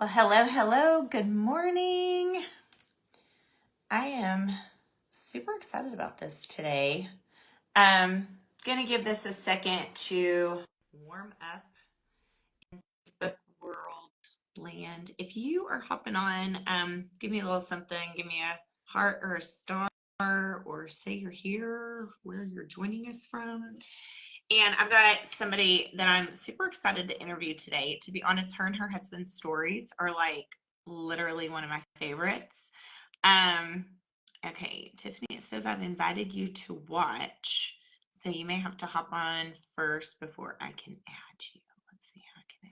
Well, hello. Good morning. I am super excited about this today. Gonna give this a second to warm up in Facebook world land. If you are hopping on, give me a little something. Give me a heart or a star, or say you're here, where you're joining us from. And I've got somebody that I'm super excited to interview today. To be honest, her and her husband's stories are like literally one of my favorites. Um, okay, Tiffany, it says I've invited you to watch. So you may have to hop on first before I can add you. Let's see how I can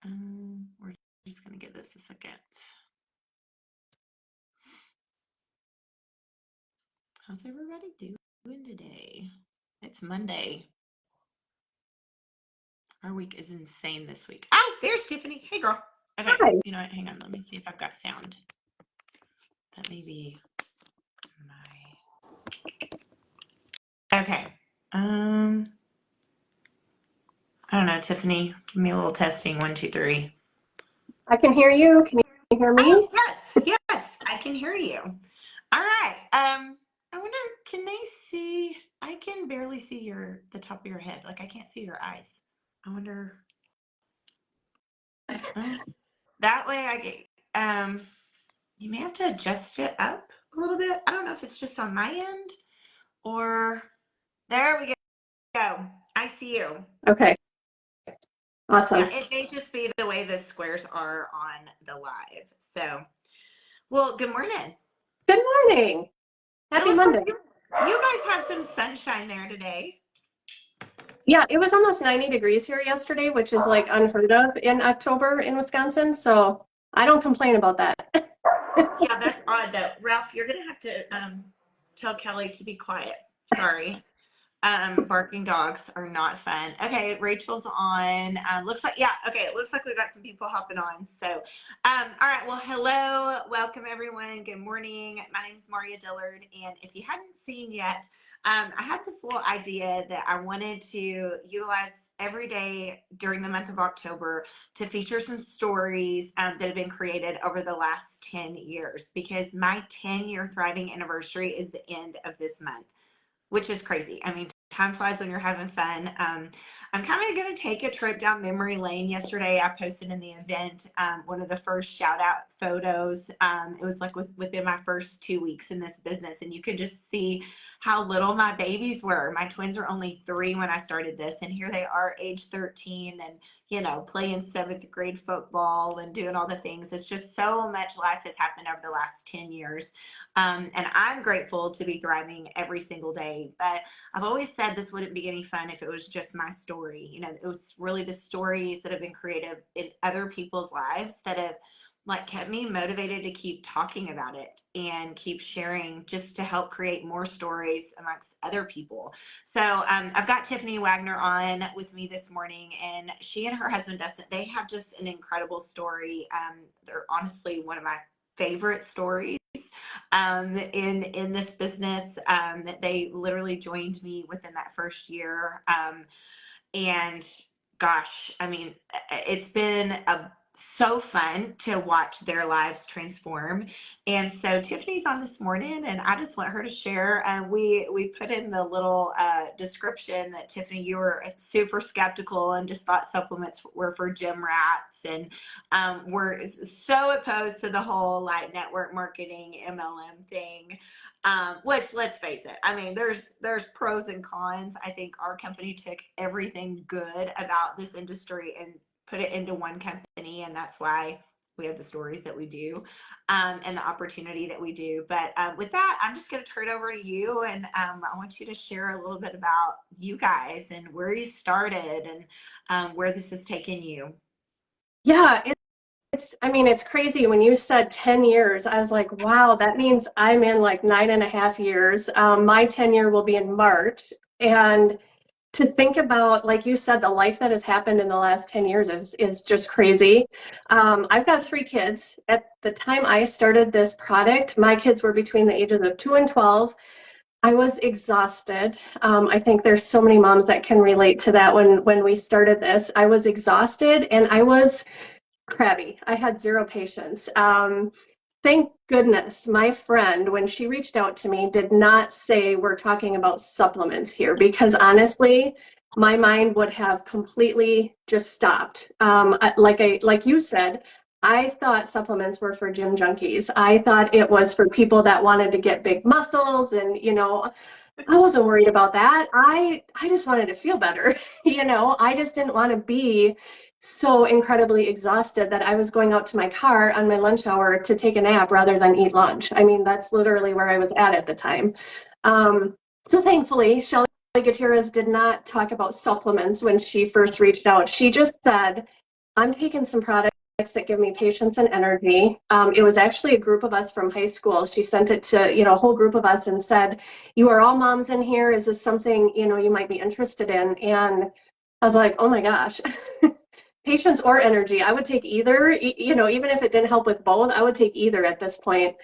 add you. We're just going to give this a second. How's everybody doing today? It's Monday. Our week is insane this week. Oh, there's Tiffany. Hey, girl. Okay, Hi. you know what? Hang on. Let me see if I've got sound. That may be my... Okay. I don't know, Tiffany. Give me a little testing. 1, 2, 3. I can hear you. Can you hear me? Oh, yes. I can hear you. All right. I wonder, can they see? I can barely see the top of your head. Like I can't see your eyes. I wonder. That way I get, you may have to adjust it up a little bit. I don't know if it's just on my end or there we go. I see you. Okay. Awesome. Yeah, it may just be the way the squares are on the live. So, well, good morning. Good morning. Happy Monday. Like you guys have some sunshine there today. Yeah, it was almost 90 degrees here yesterday, which is like unheard of in October in Wisconsin. So I don't complain about that. Yeah, that's odd though. Ralph, you're going to have to tell Kelly to be quiet. Sorry. Barking dogs are not fun. Okay, Rachel's on. Looks like, yeah, okay, it looks like we've got some people hopping on. So, all right, well, hello, welcome everyone. Good morning. My name is Maria Dillard, and if you hadn't seen yet, I had this little idea that I wanted to utilize every day during the month of October to feature some stories that have been created over the last 10 years, because my 10-year thriving anniversary is the end of this month, which is crazy. I mean, time flies when you're having fun. I'm kind of going to take a trip down memory lane. Yesterday, I posted in the event one of the first shout out photos. It was like within my first 2 weeks in this business, and you could just see how little my babies were. My twins were only 3 when I started this, and here they are, age 13, and playing 7th grade football and doing all the things. It's just so much life has happened over the last 10 years. And I'm grateful to be thriving every single day. But I've always said this wouldn't be any fun if it was just my story. It was really the stories that have been created in other people's lives that have kept me motivated to keep talking about it and keep sharing, just to help create more stories amongst other people. So I've got Tiffany Wagner on with me this morning, and she and her husband Dustin, they have just an incredible story. They're honestly one of my favorite stories in this business. That they literally joined me within that first year. And gosh, I mean, it's been so fun to watch their lives transform. And so Tiffany's on this morning, and I just want her to share. We put in the little description that, Tiffany, you were super skeptical and just thought supplements were for gym rats, and we're so opposed to the whole like network marketing MLM thing. Which, let's face it, I mean, there's pros and cons. I think our company took everything good about this industry and put it into one company, and that's why we have the stories that we do, and the opportunity that we do. But with that, I'm just going to turn it over to you, and I want you to share a little bit about you guys and where you started and where this has taken you. Yeah, it's crazy. When you said 10 years, I was like, wow, that means I'm in like 9.5 years. My 10-year will be in March. And to think about, like you said, the life that has happened in the last 10 years is just crazy. I've got 3 kids. At the time I started this product, my kids were between the ages of 2 and 12. I was exhausted. I think there's so many moms that can relate to that when we started this. I was exhausted and I was crabby. I had zero patience. Thank goodness my friend, when she reached out to me, did not say we're talking about supplements here, because honestly, my mind would have completely just stopped. Like you said, I thought supplements were for gym junkies. I thought it was for people that wanted to get big muscles, and I wasn't worried about that. I just wanted to feel better. I just didn't want to be so incredibly exhausted that I was going out to my car on my lunch hour to take a nap rather than eat lunch. I mean, that's literally where I was at the time. So thankfully, Shelly Gutierrez did not talk about supplements when she first reached out. She just said, I'm taking some products that give me patience and energy. It was actually a group of us from high school. She sent it to, a whole group of us and said, you are all moms in here. Is this something, you might be interested in? And I was like, oh my gosh. Patience or energy, I would take either. Even if it didn't help with both, I would take either at this point.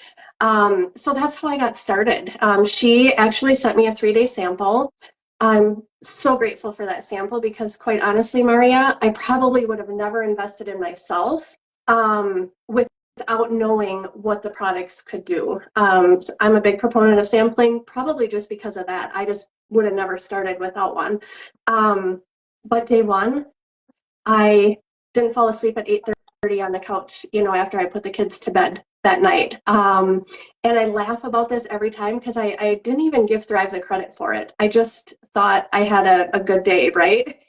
So that's how I got started. She actually sent me a 3-day sample. I'm so grateful for that sample, because quite honestly, Maria, I probably would have never invested in myself without knowing what the products could do. So I'm a big proponent of sampling, probably just because of that. I just would have never started without one. But day one, I didn't fall asleep at 8:30 on the couch, after I put the kids to bed that night. And I laugh about this every time, because I didn't even give Thrive the credit for it. I just thought I had a good day, right?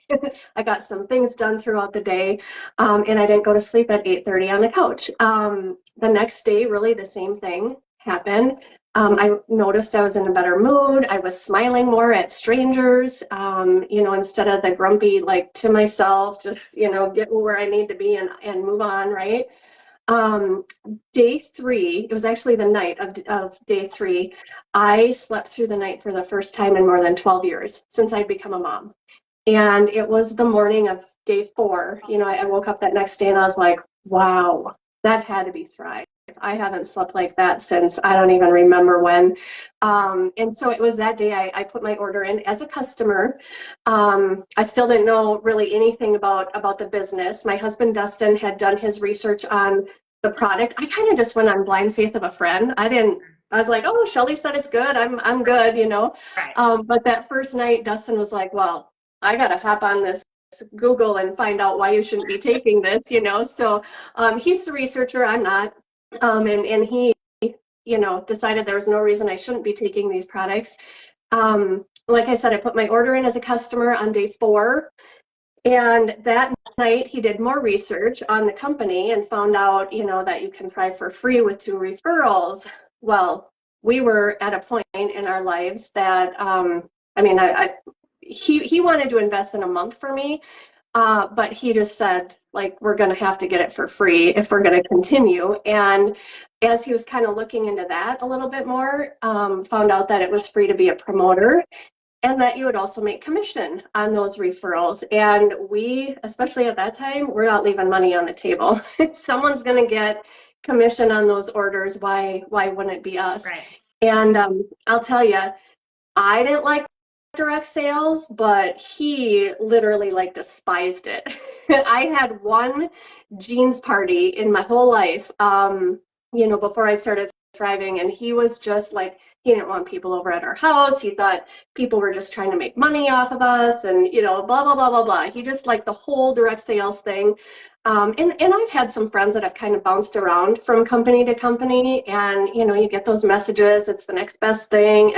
I got some things done throughout the day, and I didn't go to sleep at 8:30 on the couch. The next day, really the same thing happened. I noticed I was in a better mood. I was smiling more at strangers, instead of the grumpy, like to myself, just, get where I need to be and move on, right? Day 3, it was actually the night of day 3, I slept through the night for the first time in more than 12 years since I'd become a mom. And it was the morning of day 4. I woke up that next day and I was like, wow, that had to be Thrive. I haven't slept like that since I don't even remember when. And so it was that day I put my order in as a customer. I still didn't know really anything about the business. My husband, Dustin, had done his research on the product. I kind of just went on blind faith of a friend. I was like, oh, Shelly said it's good. I'm good, Right. But that first night, Dustin was like, well, I got to hop on this Google and find out why you shouldn't be taking this, So he's the researcher, I'm not. And he, decided there was no reason I shouldn't be taking these products. Like I said, I put my order in as a customer on day 4. And that night he did more research on the company and found out, that you can Thrive for free with 2 referrals. Well, we were at a point in our lives that, he wanted to invest in a month for me, but he just said, like, we're going to have to get it for free if we're going to continue. And as he was kind of looking into that a little bit more, found out that it was free to be a promoter, and that you would also make commission on those referrals. And we, especially at that time, we're not leaving money on the table. Someone's going to get commission on those orders. Why wouldn't it be us? Right. And I'll tell you, I didn't like direct sales, but he literally despised it. I had one jeans party in my whole life, before I started Thriving, and he was just like, he didn't want people over at our house. He thought people were just trying to make money off of us, and blah blah blah blah blah. He just liked the whole direct sales thing. And I've had some friends that have kind of bounced around from company to company, and you get those messages, it's the next best thing,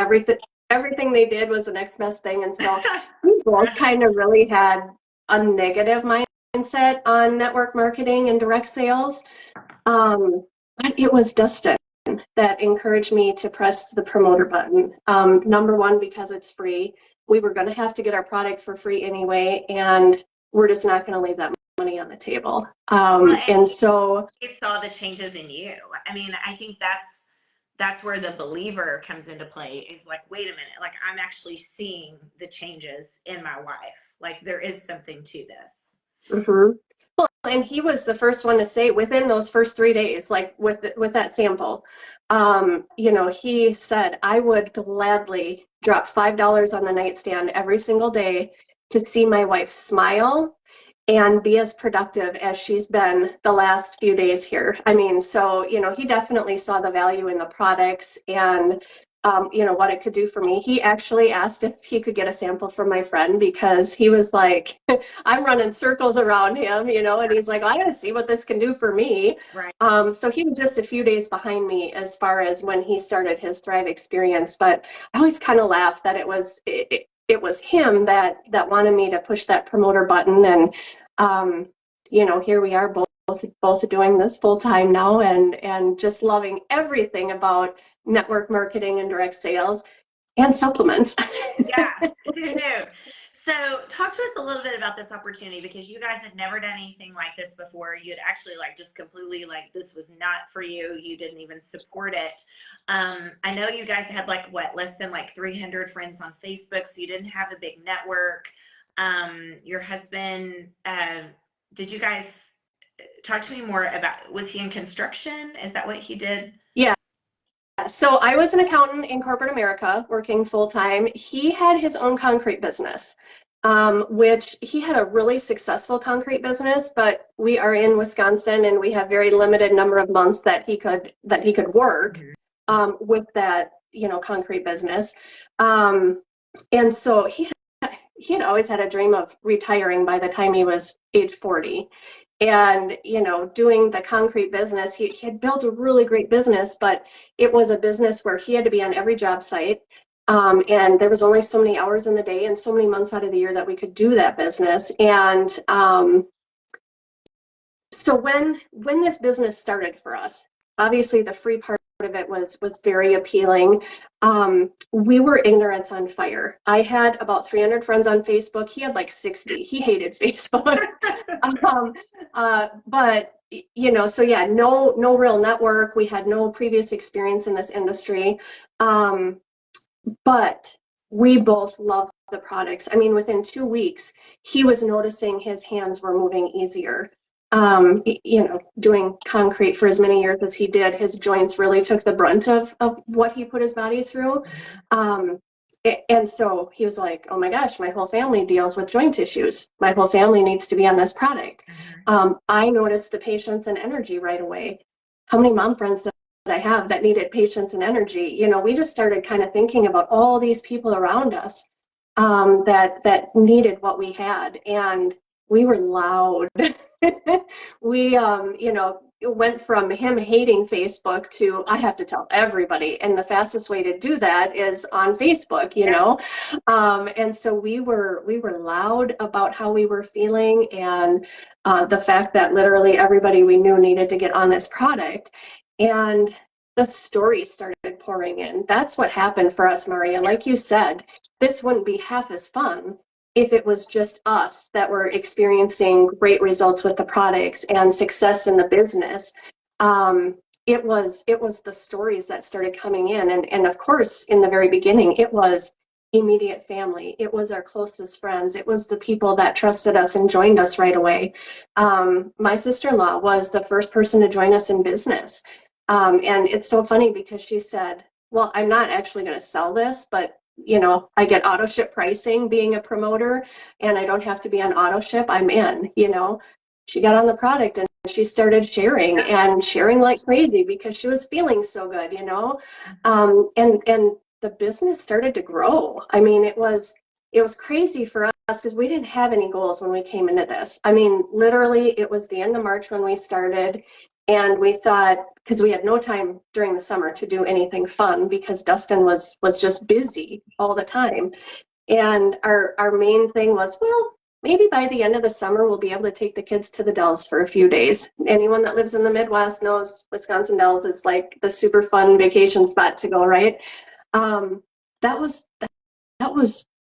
everything they did was the next best thing. And so we both kind of really had a negative mindset on network marketing and direct sales. But it was Dustin that encouraged me to press the promoter button. Number one, because it's free. We were going to have to get our product for free anyway, and we're just not going to leave that money on the table. And so he saw the changes in you. I mean, I think that's where the believer comes into play, is like, wait a minute, like, I'm actually seeing the changes in my wife. Like, there is something to this. Mm-hmm. Well, and he was the first one to say within those first 3 days, like with that sample, he said, I would gladly drop $5 on the nightstand every single day to see my wife smile and be as productive as she's been the last few days here. I mean, so, he definitely saw the value in the products and what it could do for me. He actually asked if he could get a sample from my friend because he was like, I'm running circles around him, and he's like, I gotta see what this can do for me. Right. So he was just a few days behind me as far as when he started his Thrive experience. But I always kind of laugh that it was him that wanted me to push that promoter button. And here we are both doing this full time now and just loving everything about network marketing and direct sales and supplements. Yeah, who knew? So talk to us a little bit about this opportunity because you guys had never done anything like this before. You had actually just completely this was not for you. You didn't even support it. I know you guys had less than 300 friends on Facebook, so you didn't have a big network. Your husband, did you guys talk to me more about, was he in construction? Is that what he did? Yeah. So I was an accountant in corporate America working full time. He had his own concrete business, which he had a really successful concrete business, but we are in Wisconsin and we have very limited number of months that he could work with that, concrete business. And so he had always had a dream of retiring by the time he was age 40. And, doing the concrete business, he had built a really great business, but it was a business where he had to be on every job site. And there was only so many hours in the day and so many months out of the year that we could do that business. And so when this business started for us, obviously the free part of it was very appealing. We were ignorance on fire. I had about 300 friends on Facebook. He had 60. He hated Facebook. But so yeah, no real network. We had no previous experience in this industry. But we both loved the products. I mean, within 2 weeks, he was noticing his hands were moving easier. Doing concrete for as many years as he did, his joints really took the brunt of what he put his body through. And so he was like, oh my gosh, my whole family deals with joint issues. My whole family needs to be on this product. I noticed the patience and energy right away. How many mom friends did I have that needed patience and energy? We just started kind of thinking about all these people around us that needed what we had. And we were loud. We, went from him hating Facebook to I have to tell everybody. And the fastest way to do that is on Facebook, And so we were loud about how we were feeling and the fact that literally everybody we knew needed to get on this product. And the stories started pouring in. That's what happened for us, Maria. Like you said, this wouldn't be half as fun if it was just us that were experiencing great results with the products and success in the business. It was the stories that started coming in. And of course, in the very beginning, it was immediate family. It was our closest friends. It was the people that trusted us and joined us right away. My sister-in-law was the first person to join us in business. And it's so funny because she said, well, I'm not actually going to sell this, but I get auto ship pricing being a promoter and I don't have to be on auto ship. I'm in, she got on the product and she started sharing like crazy because she was feeling so good, and the business started to grow. I mean, it was crazy for us because we didn't have any goals when we came into this. I mean, literally it was the end of March when we started. And we thought, because we had no time during the summer to do anything fun because Dustin was just busy all the time. And our main thing was, well, maybe by the end of the summer, we'll be able to take the kids to the Dells for a few days. Anyone that lives in the Midwest knows Wisconsin Dells is like the super fun vacation spot to go, right? That was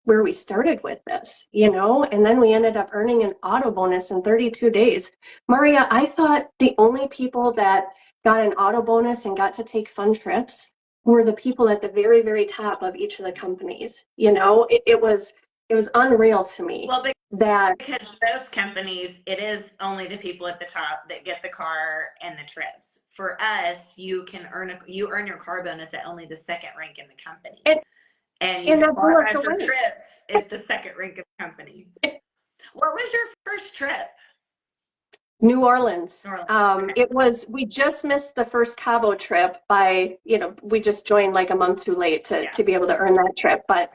where we started with this, and then we ended up earning an auto bonus in 32 days. Maria, I thought the only people that got an auto bonus and got to take fun trips were the people at the very, very top of each of the companies. It was it was unreal to me Well, that because those companies, it is only the people at the top that get the car and the trips. For us, you earn your car bonus at only the second rank in the company, and and you and can that blew us qualify for away. trips at the second rank of the company. What was your first trip? New Orleans. New Orleans. Okay. It was, we just missed the first Cabo trip by, we just joined like a month too late to be able to earn that trip. But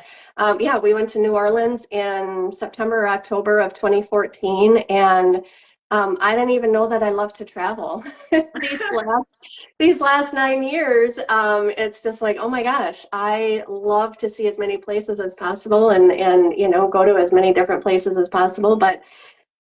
yeah, we went to New Orleans in September or October of 2014. And I didn't even know that I love to travel. These last 9 years, it's just like, oh my gosh, I love to see as many places as possible and go to as many different places as possible. But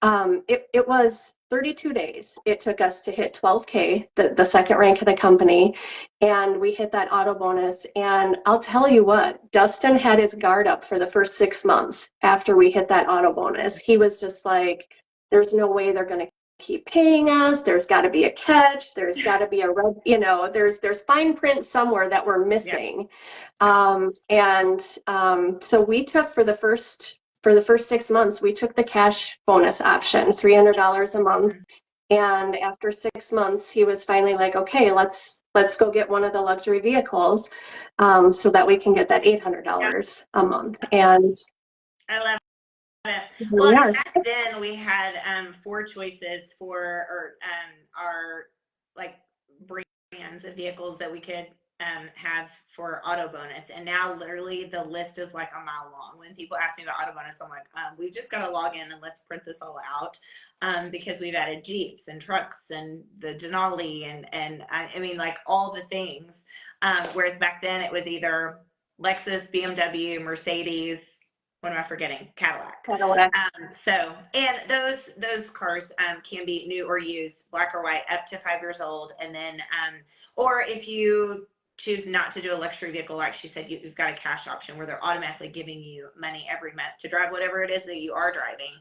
it was 32 days. It took us to hit 12K, the second rank of the company, and we hit that auto bonus. And I'll tell you what, Dustin had his guard up for the first 6 months after we hit that auto bonus. He was just like, there's no way they're going to keep paying us. There's got to be a catch. There's got to be a red, there's fine print somewhere that we're missing. So we took for the first 6 months, we took the cash bonus option, $300 a month. And after 6 months, he was finally like, okay, let's go get one of the luxury vehicles so that we can get that $800 a month. And I love it. here Well, we and are. back then we had 4 choices for our like brands of vehicles that we could have for auto bonus, and now literally the list is like a mile long. When people ask me about auto bonus, I'm like, we've just got to log in and let's print this all out, because we've added Jeeps and trucks and the Denali and I mean like all the things, whereas back then it was either Lexus, BMW, Mercedes. What am I forgetting? Cadillac. And those cars can be new or used, black or white, up to 5 years old. And then, or if you choose not to do a luxury vehicle, like she said, you've got a cash option where they're automatically giving you money every month to drive whatever it is that you are driving.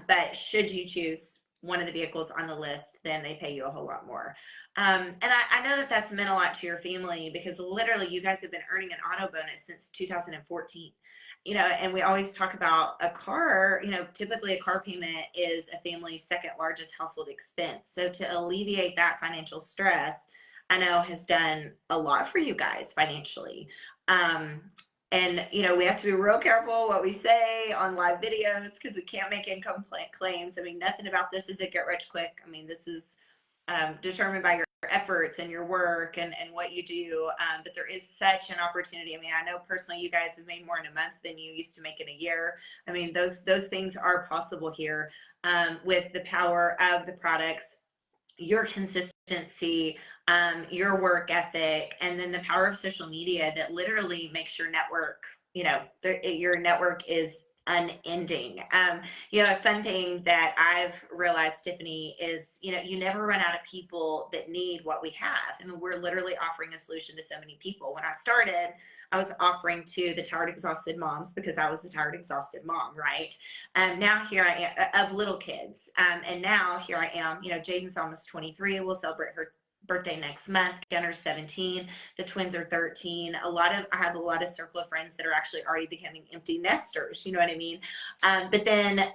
But should you choose one of the vehicles on the list, then they pay you a whole lot more. And I know that that's meant a lot to your family, because literally you guys have been earning an auto bonus since 2014. And we always talk about a car, typically a car payment is a family's second largest household expense. So to alleviate that financial stress, I know has done a lot for you guys financially. And, we have to be real careful what we say on live videos, because we can't make income claims. I mean, nothing about this is a get rich quick. I mean, this is determined by your efforts and your work and what you do. But there is such an opportunity. I mean, I know personally you guys have made more in a month than you used to make in a year. I mean, those things are possible here, with the power of the products, your consistency, your work ethic, and then the power of social media that literally makes your network, your network is unending. A fun thing that I've realized, Tiffany, is, you never run out of people that need what we have. I mean, we're literally offering a solution to so many people. When I started, I was offering to the tired, exhausted moms, because I was the tired, exhausted mom, right? Now here I am, of little kids. And now here I am, Jaden's almost 23. We'll celebrate her birthday next month. Gunner's 17. The twins are 13. I have a lot of circle of friends that are actually already becoming empty nesters. You know what I mean? But then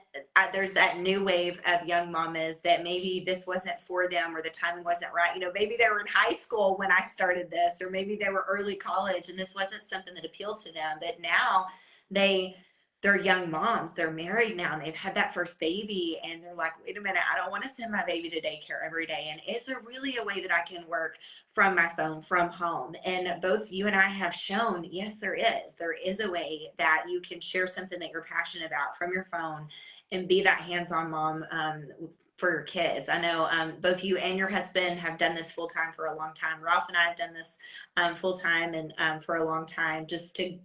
there's that new wave of young mamas that maybe this wasn't for them, or the timing wasn't right. Maybe they were in high school when I started this, or maybe they were early college and this wasn't something that appealed to them. But now they're young moms, they're married now, and they've had that first baby, and they're like, wait a minute, I don't want to send my baby to daycare every day. And is there really a way that I can work from my phone, from home? And both you and I have shown, yes, there is. There is a way that you can share something that you're passionate about from your phone and be that hands-on mom for your kids. I know both you and your husband have done this full-time for a long time. Ralph and I have done this full-time and for a long time. Just to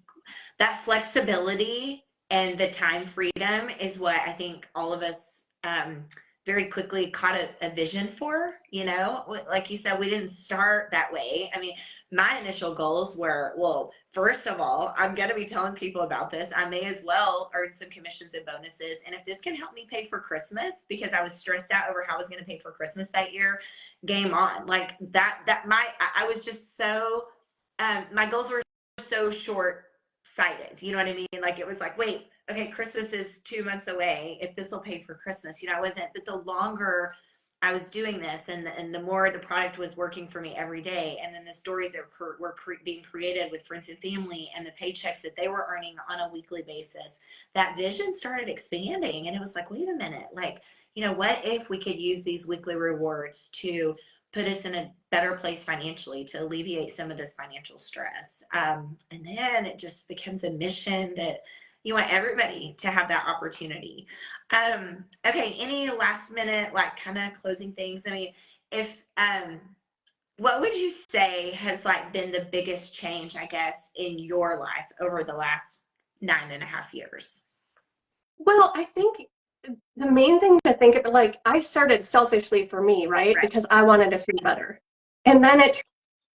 that flexibility and the time freedom is what I think all of us very quickly caught a vision for. Like you said, we didn't start that way. I mean, my initial goals were, well, first of all, I'm going to be telling people about this. I may as well earn some commissions and bonuses. And if this can help me pay for Christmas, because I was stressed out over how I was going to pay for Christmas that year, game on. Like I was just so, my goals were so excited. You know what I mean? Like, it was like, wait, okay, Christmas is 2 months away. If this will pay for Christmas, I wasn't, but the longer I was doing this, and the more the product was working for me every day, and then the stories that were being created with friends and family, and the paychecks that they were earning on a weekly basis, that vision started expanding. And it was like, wait a minute, like, what if we could use these weekly rewards to put us in a better place financially, to alleviate some of this financial stress? And then it just becomes a mission that you want everybody to have that opportunity. Okay, any last minute, like, kind of closing things? I mean, if what would you say has, like, been the biggest change, I guess, in your life over the last 9.5 years? Well, I think the main thing to think of, like, I started selfishly for me, right? Right. Because I wanted to feel better. And then it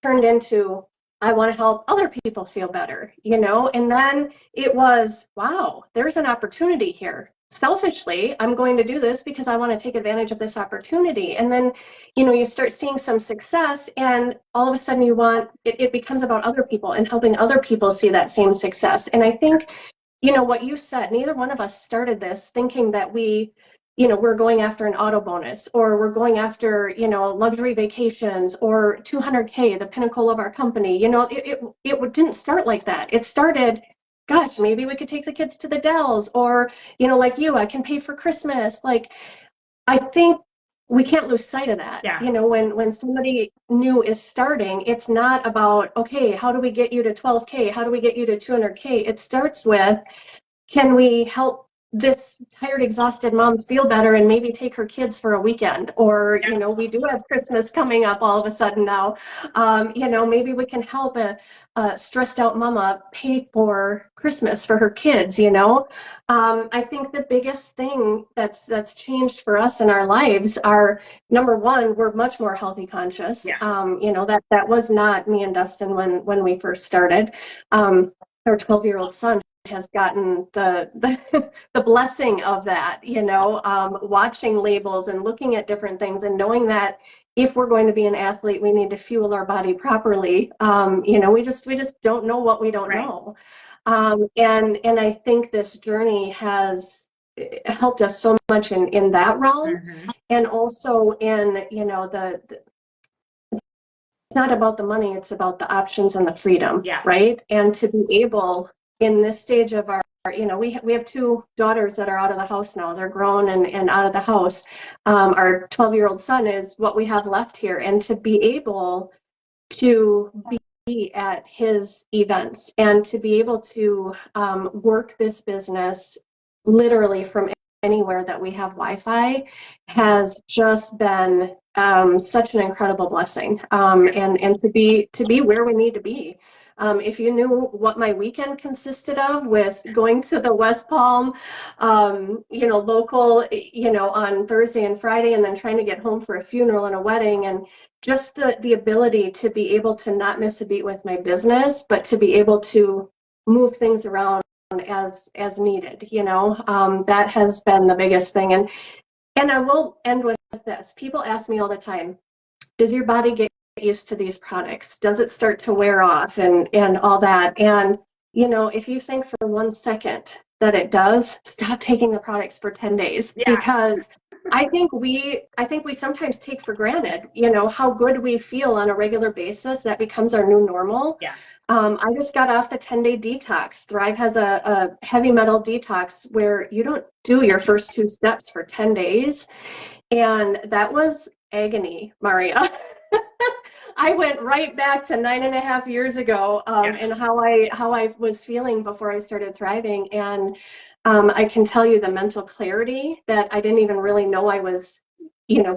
turned into, I want to help other people feel better, And then it was, wow, there's an opportunity here. Selfishly, I'm going to do this because I want to take advantage of this opportunity. And then, you start seeing some success, and all of a sudden it becomes about other people and helping other people see that same success. And I think, what you said, neither one of us started this thinking that we're going after an auto bonus, or we're going after, luxury vacations, or 200K, the pinnacle of our company. It didn't start like that. It started, gosh, maybe we could take the kids to the Dells, or, like I can pay for Christmas. Like, I think we can't lose sight of that. Yeah. When somebody new is starting, it's not about, okay, how do we get you to 12K? How do we get you to 200K? It starts with, can we help this tired, exhausted mom feel better and maybe take her kids for a weekend? Or, we do have Christmas coming up all of a sudden now. Maybe we can help a stressed out mama pay for Christmas for her kids, I think the biggest thing that's changed for us in our lives are, number one, we're much more healthy conscious. Yeah. That was not me and Dustin when we first started. Our 12-year-old son has gotten the blessing of that, watching labels and looking at different things, and knowing that if we're going to be an athlete, we need to fuel our body properly. We just don't know what we don't Right. know. And I think this journey has helped us so much in that realm. Mm-hmm. And also in, it's not about the money, it's about the options and the freedom. Yeah. Right. And to be able, in this stage of our, we have two daughters that are out of the house now. They're grown and out of the house. Our 12-year-old son is what we have left here. And to be able to be at his events, and to be able to work this business literally from anywhere that we have Wi-Fi, has just been such an incredible blessing. And to be where we need to be. If you knew what my weekend consisted of, with going to the West Palm, local, on Thursday and Friday, and then trying to get home for a funeral and a wedding, and just the ability to be able to not miss a beat with my business, but to be able to move things around as needed, that has been the biggest thing. And I will end with this. People ask me all the time, does your body get used to these products? Does it start to wear off and all that? And, if you think for 1 second that it does, stop taking the products for 10 days. Yeah. Because I think we sometimes take for granted, how good we feel on a regular basis. That becomes our new normal. Yeah. I just got off the 10-day detox. Thrive has a heavy metal detox where you don't do your first 2 steps for 10 days. And that was agony, Maria. I went right back to 9.5 years ago, and how I was feeling before I started thriving. And I can tell you the mental clarity that I didn't even really know I was,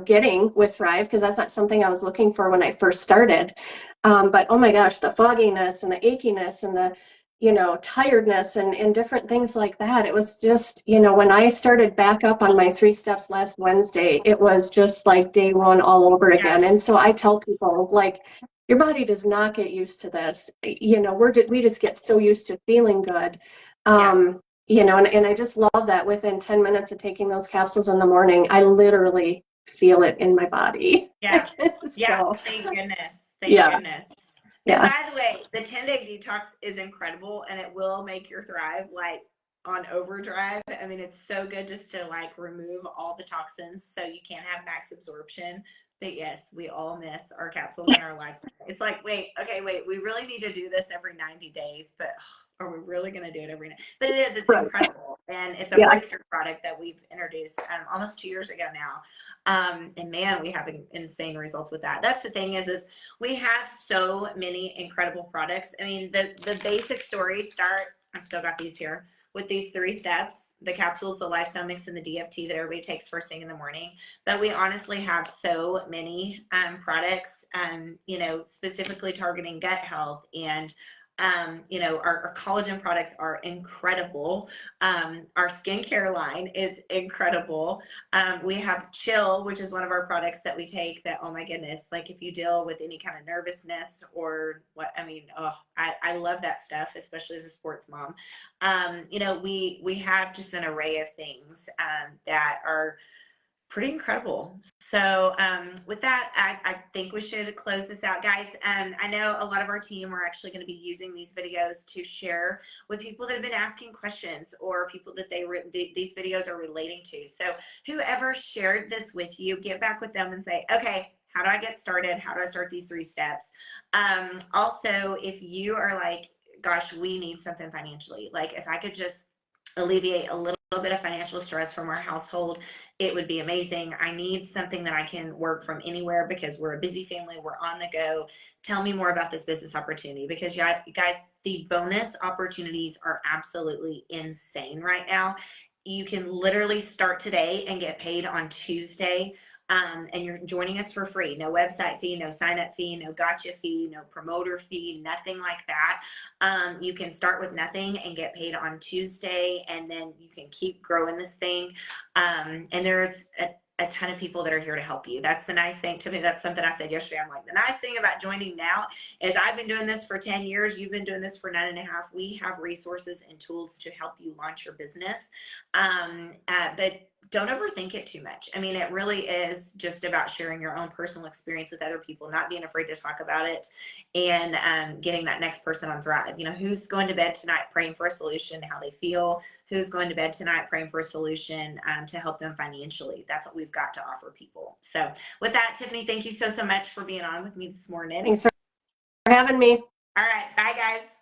getting with Thrive, because that's not something I was looking for when I first started. But oh my gosh, the fogginess and the achiness and the, tiredness and different things like that. It was just, when I started back up on my 3 steps last Wednesday, it was just like day one all over again. And so I tell people, like, your body does not get used to this. We just get so used to feeling good. And I just love that within 10 minutes of taking those capsules in the morning, I literally feel it in my body. Yeah. So, Thank goodness. Yeah. Goodness. And Yeah. by the way, the 10-day detox is incredible, and it will make your Thrive like on overdrive. I mean, it's so good just to like remove all the toxins so you can have max absorption. But yes, we all miss our capsules in our lives. It's like, wait, we really need to do this every 90 days, but are we really going to do it every night? But it is, it's Right. incredible. And it's a Yeah. breakthrough product that we've introduced almost 2 years ago now. And man, we have insane results with that. That's the thing is we have so many incredible products. I mean, the basic stories start, I've still got these here, with these 3 steps, the capsules, the lifestyle mix, and the DFT that everybody takes first thing in the morning. But we honestly have so many products, you know, specifically targeting gut health. And you know, our collagen products are incredible. Our skincare line is incredible. We have Chill, which is one of our products that we take that, oh my goodness, like if you deal with any kind of nervousness or what, I mean, oh, I love that stuff, especially as a sports mom. You know, we have just an array of things that are pretty incredible. So with that, I think we should close this out, guys. I know a lot of our team are actually going to be using these videos to share with people that have been asking questions or people that these videos are relating to. So whoever shared this with you, get back with them and say, okay, how do I get started? How do I start these 3 steps? Also, if you are like, gosh, we need something financially, like if I could just alleviate a little bit of financial stress from our household, it would be amazing. I need something that I can work from anywhere because we're a busy family, we're on the go. Tell me more about this business opportunity, because yeah, guys, the bonus opportunities are absolutely insane right now. You can literally start today and get paid on Tuesday. And you're joining us for free. No website fee, no sign up fee, no gotcha fee, no promoter fee, nothing like that. You can start with nothing and get paid on Tuesday, and then you can keep growing this thing. And there's a ton of people that are here to help you. That's the nice thing to me. That's something I said yesterday. I'm like, the nice thing about joining now is I've been doing this for 10 years. You've been doing this for 9.5. We have resources and tools to help you launch your business. But don't overthink it too much. I mean, it really is just about sharing your own personal experience with other people, not being afraid to talk about it, and getting that next person on Thrive. You know, who's going to bed tonight praying for a solution, how they feel, who's going to bed tonight praying for a solution to help them financially. That's what we've got to offer people. So with that, Tiffany, thank you so much for being on with me this morning. Thanks for having me. All right. Bye, guys.